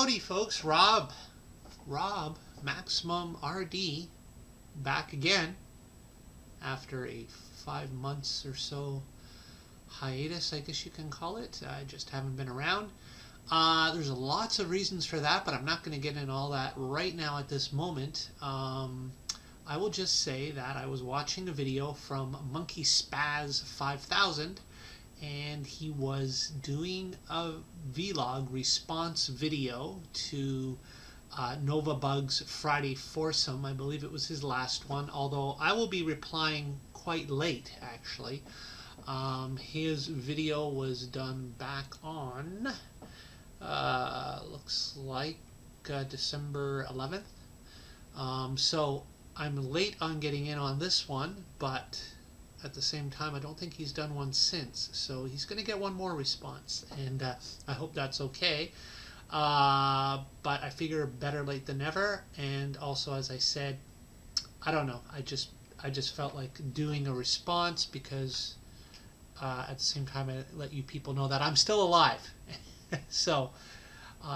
Howdy folks, Rob, Maximumrd, back again after a 5 months or so hiatus, I guess you can call it. I just haven't been around. There's lots of reasons for that, but I'm not going to get into all that right now at this moment. I will just say that I was watching a video from MonkeySpaz5000, and he was doing a vlog response video to NoveBug's Friday Foursome. I believe it was his last one, although I will be replying quite late, actually. His video was done back on, looks like December 11th. So I'm late on getting in on this one, but at the same time, I don't think he's done one since, so he's going to get one more response, and I hope that's okay. But I figure better late than never, and also, as I said, I don't know, I just felt like doing a response because at the same time I let you people know that I'm still alive. So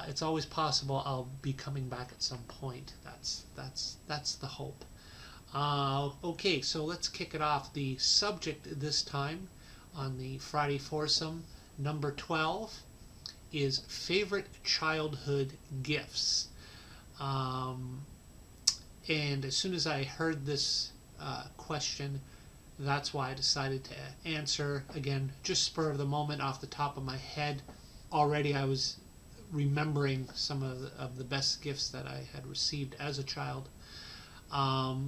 it's always possible I'll be coming back at some point. That's the hope. Okay, so let's kick it off. The subject this time on the Friday Foursome, number 12, is favorite childhood gifts. And as soon as I heard this question, that's why I decided to answer. Again, just spur of the moment, off the top of my head. Already I was remembering some of the best gifts that I had received as a child.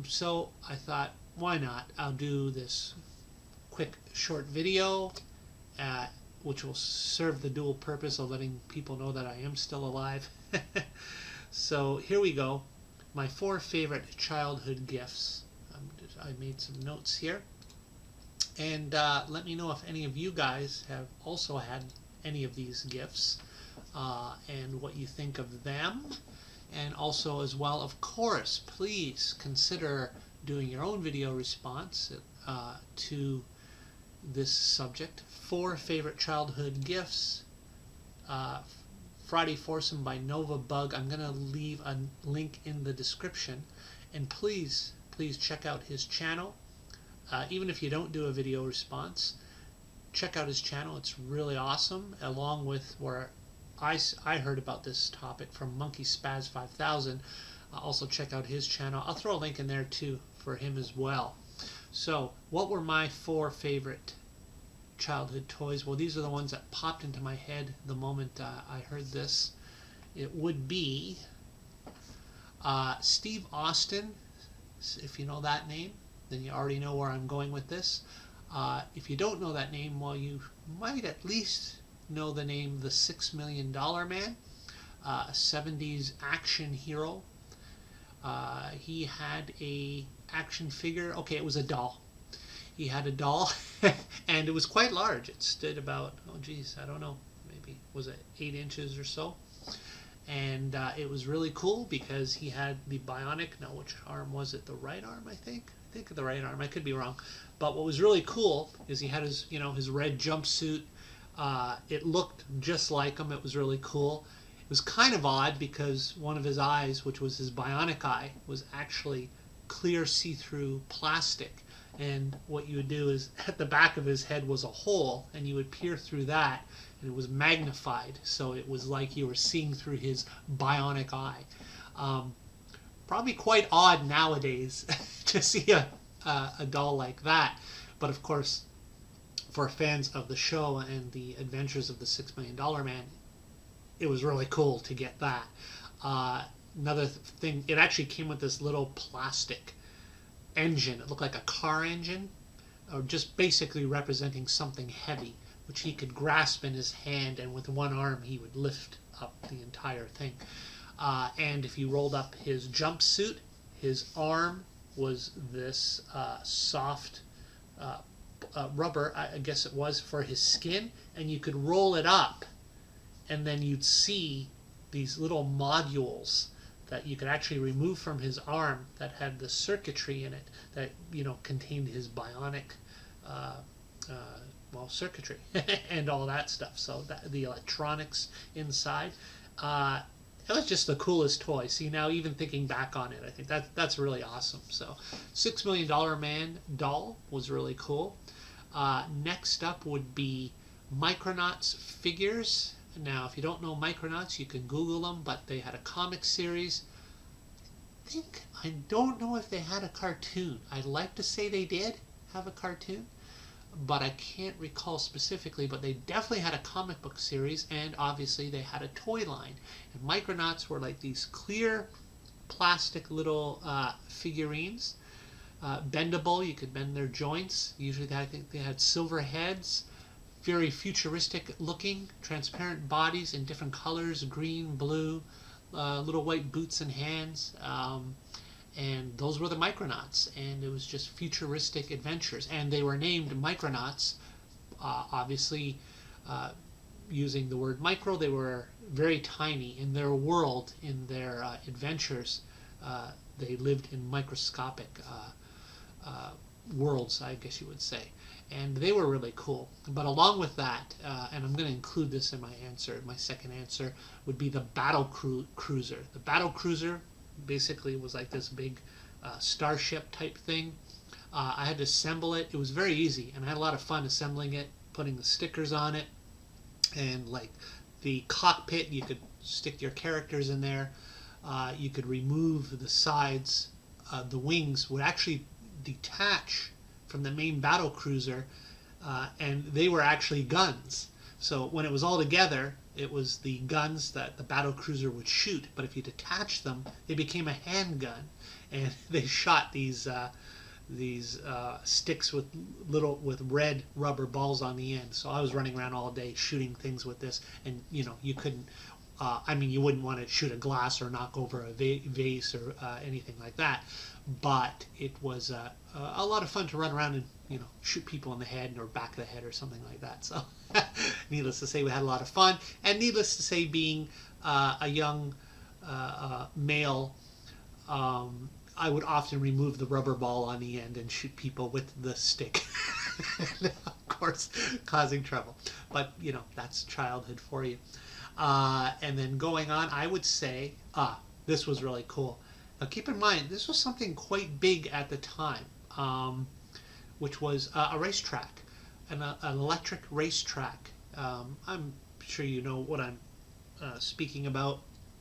So I thought, why not? I'll do this quick short video, which will serve the dual purpose of letting people know that I am still alive. So here we go. My 4 favorite childhood gifts. I made some notes here. And let me know if any of you guys have also had any of these gifts and what you think of them. And also, as well, of course, please consider doing your own video response to this subject. 4 favorite childhood gifts. Friday Foursome by NovaBug. I'm going to leave a link in the description. And please check out his channel. Even if you don't do a video response, check out his channel. It's really awesome, along with where I heard about this topic from MonkeySpaz5000. Also check out his channel. I'll throw a link in there too for him as well. So what were my 4 favorite childhood toys? Well, these are the ones that popped into my head the moment I heard this. It would be Steve Austin. If you know that name, then you already know where I'm going with this. If you don't know that name, well, you might at least know the name The $6 Million Man, a 70s action hero. He had a action figure. Okay, it was a doll. He had a doll, and it was quite large. It stood about, oh geez, I don't know, maybe was it 8 inches or so. And it was really cool because he had the bionic. Now, which arm was it? The right arm, I think. I think the right arm. I could be wrong. But what was really cool is he had his, his red jumpsuit. It looked just like him. It was really cool. It was kind of odd because one of his eyes, which was his bionic eye, was actually clear see-through plastic. And what you would do is, at the back of his head was a hole, and you would peer through that, and it was magnified. So it was like you were seeing through his bionic eye. Probably quite odd nowadays to see a doll like that. But of course, for fans of the show and the adventures of the $6 Million Man, it was really cool to get that. Another thing, it actually came with this little plastic engine. It looked like a car engine, or just basically representing something heavy, which he could grasp in his hand, and with one arm he would lift up the entire thing. And if you rolled up his jumpsuit, his arm was this soft rubber, I guess it was, for his skin, and you could roll it up, and then you'd see these little modules that you could actually remove from his arm that had the circuitry in it that contained his bionic circuitry and all that stuff. So the electronics inside, it was just the coolest toy. See, now even thinking back on it, I think that's really awesome. So $6 Million Man doll was really cool. Next up would be Micronauts figures. Now, if you don't know Micronauts, you can Google them, but they had a comic series. I don't know if they had a cartoon. I'd like to say they did have a cartoon, but I can't recall specifically. But they definitely had a comic book series, and obviously they had a toy line. And Micronauts were like these clear plastic little figurines, bendable. You could bend their joints. Usually I think they had silver heads, very futuristic looking, transparent bodies in different colors, green, blue, little white boots and hands. And those were the Micronauts, and it was just futuristic adventures. And they were named Micronauts, obviously using the word micro. They were very tiny in their world, in their adventures. They lived in microscopic worlds, I guess you would say. And they were really cool. But along with that, and I'm going to include this in my answer, my second answer would be the Battle Cruiser. The Battle Cruiser basically was like this big starship type thing. I had to assemble it. It was very easy, and I had a lot of fun assembling it, putting the stickers on it, and like the cockpit, you could stick your characters in there. You could remove the sides. The wings would actually detach from the main battle cruiser, and they were actually guns. So when it was all together, it was the guns that the battle cruiser would shoot. But if you detach them, they became a handgun, and they shot these sticks with red rubber balls on the end. So I was running around all day shooting things with this, and you couldn't. You wouldn't want to shoot a glass or knock over a vase or anything like that. But it was a lot of fun to run around and shoot people in the head or back of the head or something like that. So needless to say, we had a lot of fun. And needless to say, being a young male, I would often remove the rubber ball on the end and shoot people with the stick. Of course, causing trouble. But that's childhood for you. And then going on, I would say, this was really cool. Now keep in mind, this was something quite big at the time, which was a racetrack, an electric racetrack. I'm sure you know what I'm speaking about.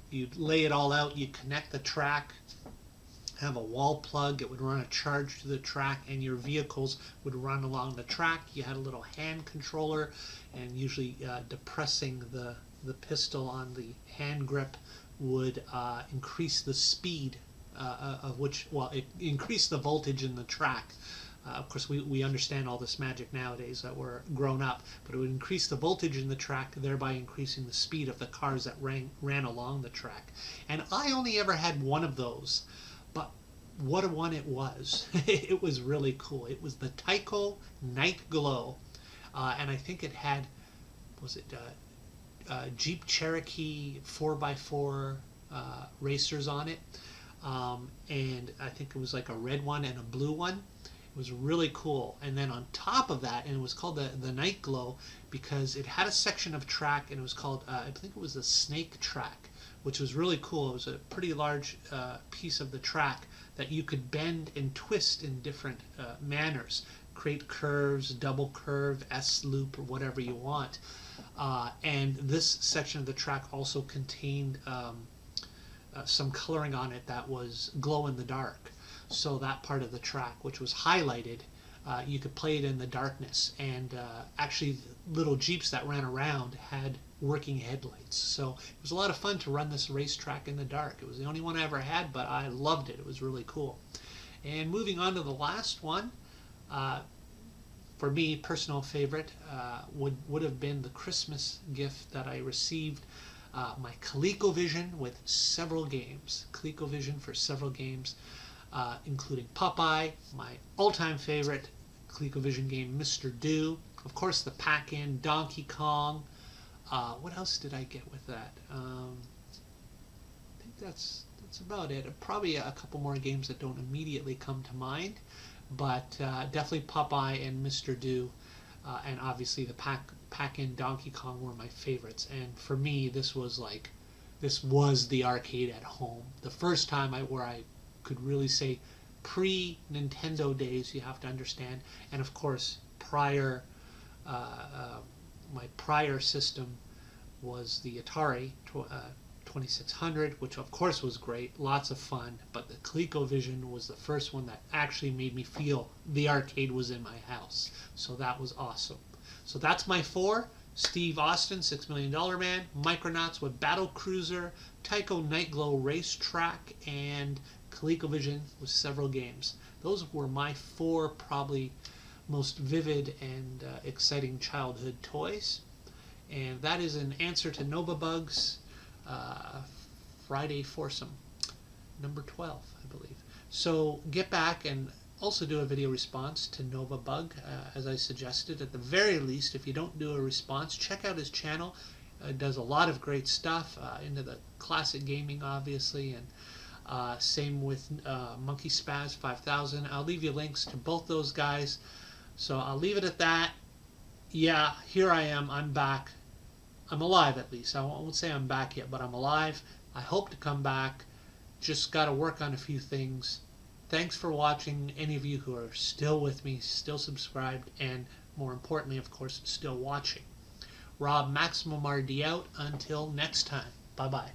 You'd lay it all out, you'd connect the track, have a wall plug, it would run a charge to the track, and your vehicles would run along the track. You had a little hand controller, and usually depressing the pistol on the hand grip would increase the speed of which, it increased the voltage in the track. Of course, we understand all this magic nowadays that we're grown up, but it would increase the voltage in the track, thereby increasing the speed of the cars that ran along the track. And I only ever had one of those, but what a one it was. It was really cool. It was the Tyco Night Glow, and I think it had, Jeep Cherokee 4x4 racers on it, and I think it was like a red one and a blue one. It was really cool. And then on top of that, and it was called the Night Glow because it had a section of track, and it was called, I think it was the Snake Track, which was really cool. It was a pretty large piece of the track that you could bend and twist in different manners, create curves, double curve, S-loop, or whatever you want. And this section of the track also contained some coloring on it that was glow in the dark. So that part of the track, which was highlighted, you could play it in the darkness. And actually, little Jeeps that ran around had working headlights. So it was a lot of fun to run this racetrack in the dark. It was the only one I ever had, but I loved it. It was really cool. And moving on to the last one, for me, personal favorite would have been the Christmas gift that I received, my ColecoVision with several games. ColecoVision for several games, including Popeye, my all-time favorite ColecoVision game, Mr. Do, of course the pack-in Donkey Kong. What else did I get with that? I think that's about it. Probably a couple more games that don't immediately come to mind. But definitely Popeye and Mr. Do, and obviously the pack-in Donkey Kong were my favorites. And for me, this was like this was the arcade at home. The first time where I could really say pre-Nintendo days, you have to understand. And of course, my prior system was the Atari 2600, which of course was great, lots of fun, but the ColecoVision was the first one that actually made me feel the arcade was in my house. So that was awesome. So that's my 4. Steve Austin, $6 Million Man, Micronauts with Battle Cruiser, Tycho Nightglow Racetrack, and ColecoVision with several games. Those were my 4 probably most vivid and exciting childhood toys. And that is an answer to NoveBug's Friday Foursome, number 12, I believe. So get back and also do a video response to NoveBug, as I suggested. At the very least, if you don't do a response, check out his channel. It does a lot of great stuff into the classic gaming, obviously, and same with MonkeySpaz5000. I'll leave you links to both those guys. So I'll leave it at that. Yeah, here I am. I'm back. I'm alive, at least. I won't say I'm back yet, but I'm alive. I hope to come back. Just got to work on a few things. Thanks for watching, any of you who are still with me, still subscribed, and more importantly, of course, still watching. Rob Maximumrd out. Until next time. Bye-bye.